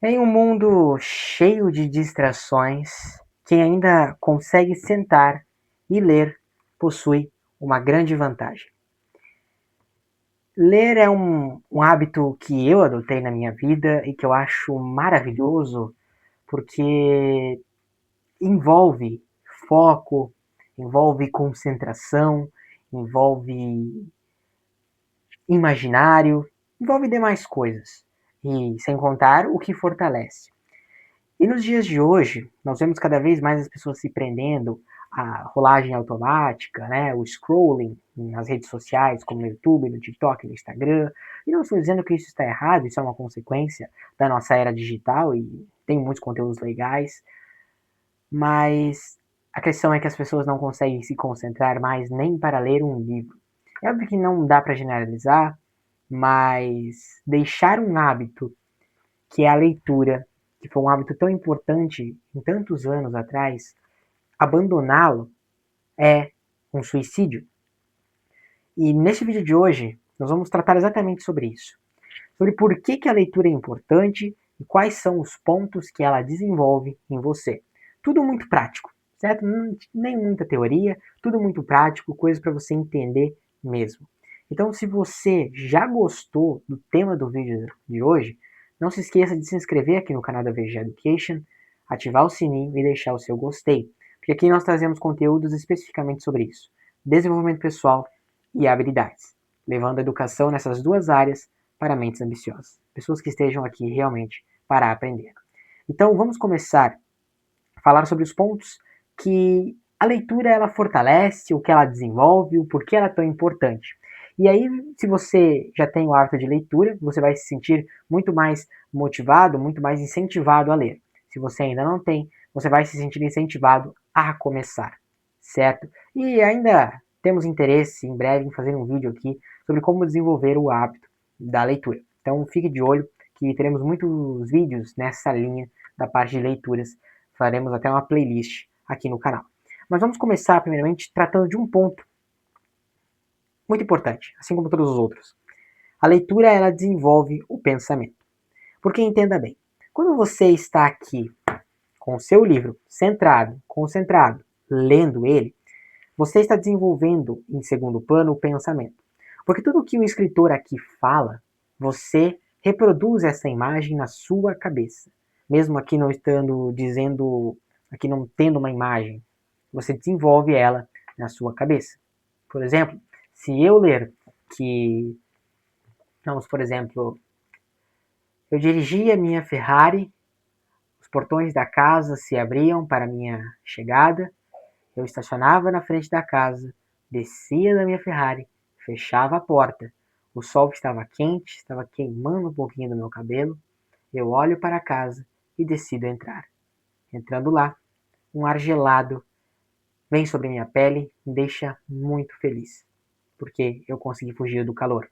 Em um mundo cheio de distrações, quem ainda consegue sentar e ler possui uma grande vantagem. Ler é um hábito que eu adotei na minha vida e que eu acho maravilhoso porque envolve foco, envolve concentração, envolve imaginário, envolve demais coisas. E sem contar o que fortalece. E nos dias de hoje, nós vemos cada vez mais as pessoas se prendendo à rolagem automática, né, o scrolling nas redes sociais, como no YouTube, no TikTok, no Instagram. E não estou dizendo que isso está errado, isso é uma consequência da nossa era digital e tem muitos conteúdos legais, mas a questão é que as pessoas não conseguem se concentrar mais nem para ler um livro. É óbvio que não dá para generalizar, mas deixar um hábito que é a leitura, que foi um hábito tão importante em tantos anos atrás, abandoná-lo é um suicídio. E neste vídeo de hoje, nós vamos tratar exatamente sobre isso. Sobre por que a leitura é importante e quais são os pontos que ela desenvolve em você. Tudo muito prático, certo? Nem muita teoria, tudo muito prático, coisas para você entender mesmo. Então, se você já gostou do tema do vídeo de hoje, não se esqueça de se inscrever aqui no canal da VG Education, ativar o sininho e deixar o seu gostei, porque aqui nós trazemos conteúdos especificamente sobre isso, desenvolvimento pessoal e habilidades, levando a educação nessas duas áreas para mentes ambiciosas, pessoas que estejam aqui realmente para aprender. Então, vamos começar a falar sobre os pontos que a leitura ela fortalece, o que ela desenvolve, o porquê ela é tão importante. E aí, se você já tem o hábito de leitura, você vai se sentir muito mais motivado, muito mais incentivado a ler. Se você ainda não tem, você vai se sentir incentivado a começar, certo? E ainda temos interesse em breve em fazer um vídeo aqui sobre como desenvolver o hábito da leitura. Então fique de olho que teremos muitos vídeos nessa linha da parte de leituras. Faremos até uma playlist aqui no canal. Mas vamos começar primeiramente tratando de um ponto muito importante, assim como todos os outros. A leitura ela desenvolve o pensamento. Porque entenda bem, quando você está aqui com o seu livro centrado, concentrado, lendo ele, você está desenvolvendo em segundo plano o pensamento. Porque tudo que o escritor aqui fala, você reproduz essa imagem na sua cabeça. Mesmo aqui não estando dizendo, aqui não tendo uma imagem, você desenvolve ela na sua cabeça. Por exemplo, se eu ler que, vamos, por exemplo, eu dirigia minha Ferrari, os portões da casa se abriam para minha chegada, eu estacionava na frente da casa, descia da minha Ferrari, fechava a porta. O sol estava quente, estava queimando um pouquinho do meu cabelo. Eu olho para a casa e decido entrar. Entrando lá, um ar gelado vem sobre minha pele e me deixa muito feliz, porque eu consegui fugir do calor.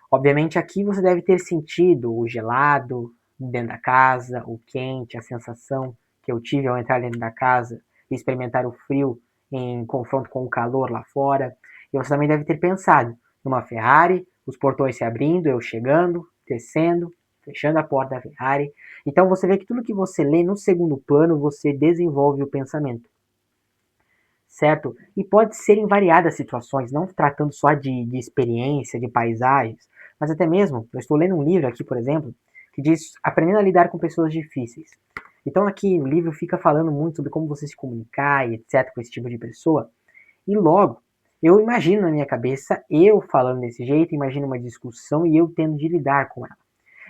Obviamente aqui você deve ter sentido o gelado dentro da casa, o quente, a sensação que eu tive ao entrar dentro da casa e experimentar o frio em confronto com o calor lá fora. E você também deve ter pensado numa Ferrari, os portões se abrindo, eu chegando, descendo, fechando a porta da Ferrari. Então você vê que tudo que você lê no segundo plano, você desenvolve o pensamento, certo? E pode ser em variadas situações, não tratando só de experiência, de paisagens, mas até mesmo, eu estou lendo um livro aqui, por exemplo, que diz Aprendendo a Lidar com Pessoas Difíceis. Então aqui o livro fica falando muito sobre como você se comunicar e etc com esse tipo de pessoa, e logo, eu imagino na minha cabeça eu falando desse jeito, imagino uma discussão e eu tendo de lidar com ela.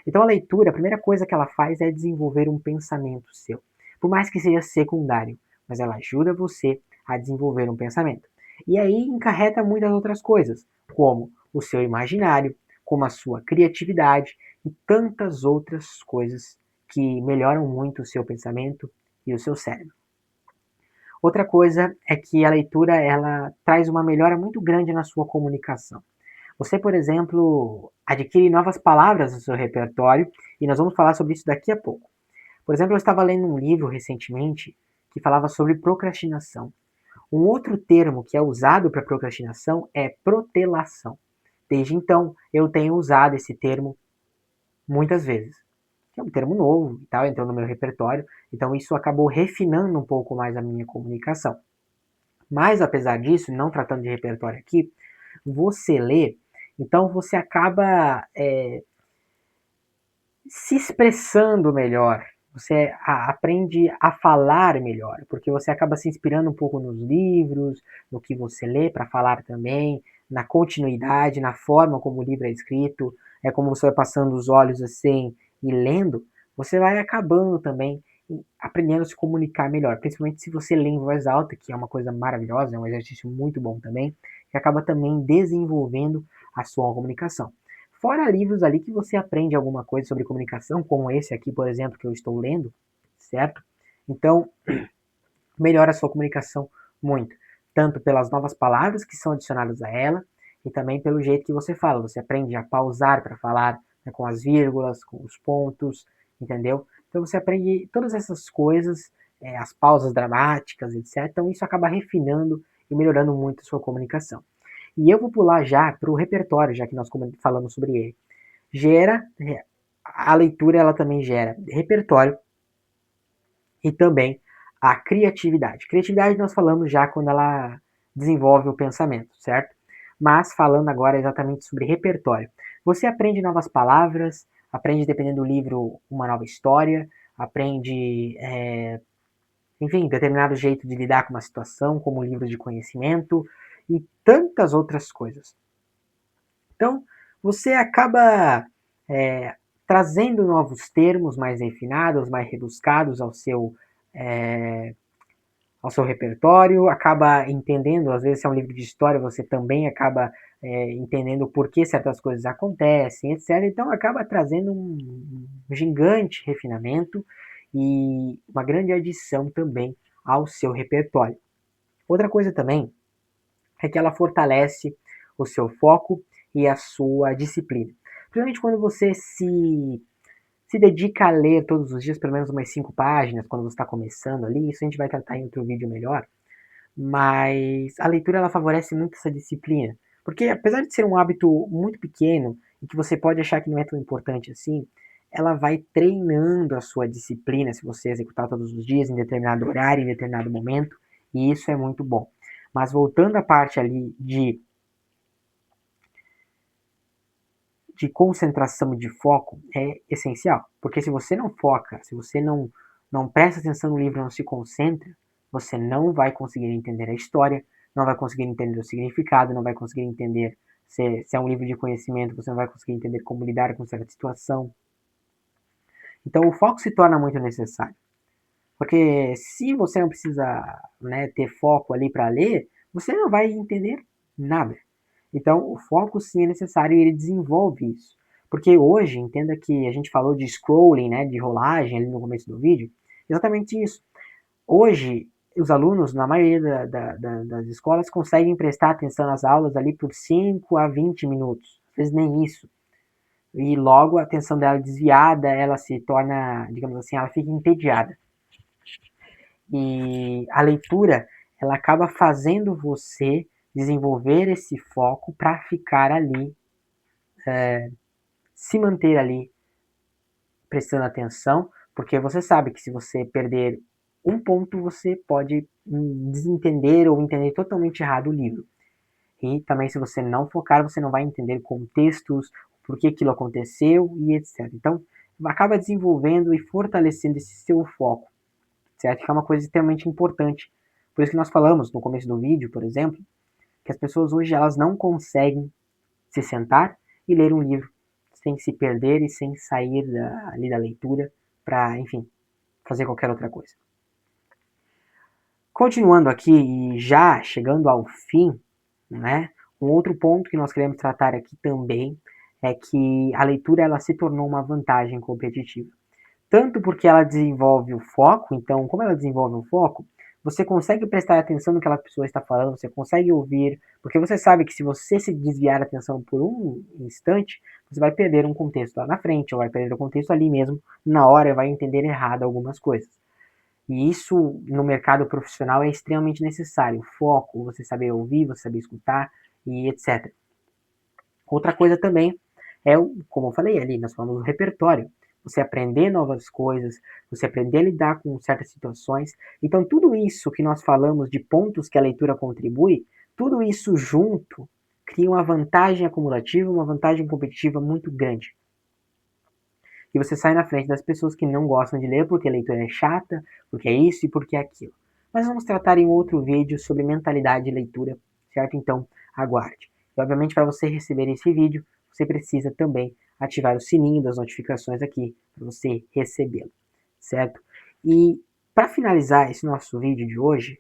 Então a leitura, a primeira coisa que ela faz é desenvolver um pensamento seu. Por mais que seja secundário, mas ela ajuda você a desenvolver um pensamento. E aí encarreta muitas outras coisas, como o seu imaginário, como a sua criatividade e tantas outras coisas que melhoram muito o seu pensamento e o seu cérebro. Outra coisa é que a leitura ela traz uma melhora muito grande na sua comunicação. Você, por exemplo, adquire novas palavras no seu repertório e nós vamos falar sobre isso daqui a pouco. Por exemplo, eu estava lendo um livro recentemente que falava sobre procrastinação. Um outro termo que é usado para procrastinação é protelação. Desde então, eu tenho usado esse termo muitas vezes. que é um termo novo e tal, entrou no meu repertório, então isso acabou refinando um pouco mais a minha comunicação. Mas apesar disso, não tratando de repertório aqui, você lê, então você acaba se expressando melhor, você aprende a falar melhor, porque você acaba se inspirando um pouco nos livros, no que você lê para falar também, na continuidade, na forma como o livro é escrito, é como você vai passando os olhos assim e lendo, você vai acabando também aprendendo a se comunicar melhor, principalmente se você lê em voz alta, que é uma coisa maravilhosa, é um exercício muito bom também, que acaba também desenvolvendo a sua comunicação. Fora livros ali que você aprende alguma coisa sobre comunicação, como esse aqui, por exemplo, que eu estou lendo, certo? Então, melhora a sua comunicação muito, tanto pelas novas palavras que são adicionadas a ela, e também pelo jeito que você fala. Você aprende a pausar para falar, né, com as vírgulas, com os pontos, entendeu? Então você aprende todas essas coisas, as pausas dramáticas, etc. Então isso acaba refinando e melhorando muito a sua comunicação. E eu vou pular já para o repertório, já que nós falamos sobre ele. A leitura ela também gera repertório e também a criatividade. Criatividade nós falamos já quando ela desenvolve o pensamento, certo? Mas falando agora exatamente sobre repertório. Você aprende novas palavras, aprende, dependendo do livro, uma nova história, aprende, enfim, determinado jeito de lidar com uma situação, como livros de conhecimento e tantas outras coisas. Então, você acaba trazendo novos termos mais refinados, mais rebuscados é, ao seu repertório, acaba entendendo, às vezes se é um livro de história, você também acaba entendendo por que certas coisas acontecem, etc. Então acaba trazendo um gigante refinamento e uma grande adição também ao seu repertório. Outra coisa também é que ela fortalece o seu foco e a sua disciplina. Principalmente quando você se dedica a ler todos os dias, pelo menos umas 5 páginas, quando você está começando ali, isso a gente vai tratar em outro vídeo melhor, mas a leitura ela favorece muito essa disciplina, porque apesar de ser um hábito muito pequeno, e que você pode achar que não é tão importante assim, ela vai treinando a sua disciplina se você executar todos os dias, em determinado horário, em determinado momento, e isso é muito bom. Mas voltando à parte ali de concentração e de foco é essencial. Porque se você não foca, se você não presta atenção no livro, não se concentra, você não vai conseguir entender a história, não vai conseguir entender o significado, não vai conseguir entender se é um livro de conhecimento, você não vai conseguir entender como lidar com certa situação. Então o foco se torna muito necessário. Porque se você não precisa, né, ter foco ali para ler, você não vai entender nada. Então, o foco sim é necessário e ele desenvolve isso. Porque hoje, entenda que a gente falou de scrolling, né, de rolagem ali no começo do vídeo, exatamente isso. Hoje, os alunos, na maioria das escolas, conseguem prestar atenção nas aulas ali por 5 a 20 minutos. Às vezes nem isso. E logo a atenção dela é desviada, ela se torna, digamos assim, ela fica entediada. E a leitura, ela acaba fazendo você desenvolver esse foco para ficar ali, se manter ali prestando atenção, porque você sabe que se você perder um ponto, você pode desentender ou entender totalmente errado o livro. E também se você não focar, você não vai entender contextos, por que aquilo aconteceu e etc. Então, acaba desenvolvendo e fortalecendo esse seu foco, certo? Que é uma coisa extremamente importante. Por isso que nós falamos no começo do vídeo, por exemplo, que as pessoas hoje elas não conseguem se sentar e ler um livro sem se perder e sem sair ali da leitura para, enfim, fazer qualquer outra coisa. Continuando aqui e já chegando ao fim, né? Um outro ponto que nós queremos tratar aqui também é que a leitura ela se tornou uma vantagem competitiva. Tanto porque ela desenvolve o foco, então, como ela desenvolve o foco, você consegue prestar atenção no que aquela pessoa está falando, você consegue ouvir, porque você sabe que se você se desviar a atenção por um instante, você vai perder um contexto lá na frente, ou vai perder o contexto ali mesmo, na hora vai entender errado algumas coisas. E isso no mercado profissional é extremamente necessário. Foco, você saber ouvir, você saber escutar e etc. Outra coisa também é, como eu falei ali, nós falamos do repertório. você aprender novas coisas, você aprender a lidar com certas situações. Então, tudo isso que nós falamos de pontos que a leitura contribui, tudo isso junto cria uma vantagem acumulativa, uma vantagem competitiva muito grande. E você sai na frente das pessoas que não gostam de ler porque a leitura é chata, porque é isso e porque é aquilo. Mas vamos tratar em outro vídeo sobre mentalidade de leitura, certo? Então, aguarde. E, obviamente, para você receber esse vídeo, você precisa também ativar o sininho das notificações aqui, para você recebê-lo, certo? E, para finalizar esse nosso vídeo de hoje,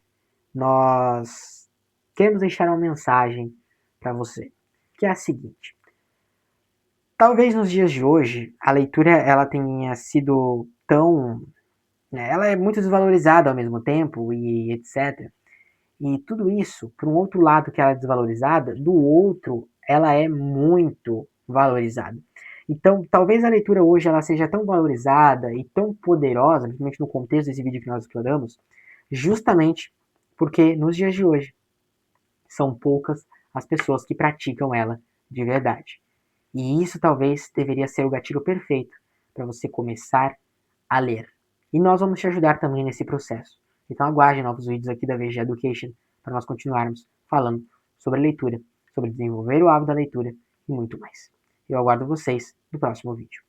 nós queremos deixar uma mensagem para você, que é a seguinte. Talvez nos dias de hoje a leitura ela tenha sido tão, né, ela é muito desvalorizada ao mesmo tempo e etc. E tudo isso, por um outro lado que ela é desvalorizada, do outro ela é muito valorizada. Então, talvez a leitura hoje ela seja tão valorizada e tão poderosa, principalmente no contexto desse vídeo que nós exploramos, justamente porque nos dias de hoje são poucas as pessoas que praticam ela de verdade. E isso talvez deveria ser o gatilho perfeito para você começar a ler. E nós vamos te ajudar também nesse processo. Então aguarde novos vídeos aqui da VG Education para nós continuarmos falando sobre leitura, sobre desenvolver o hábito da leitura e muito mais. Eu aguardo vocês no próximo vídeo.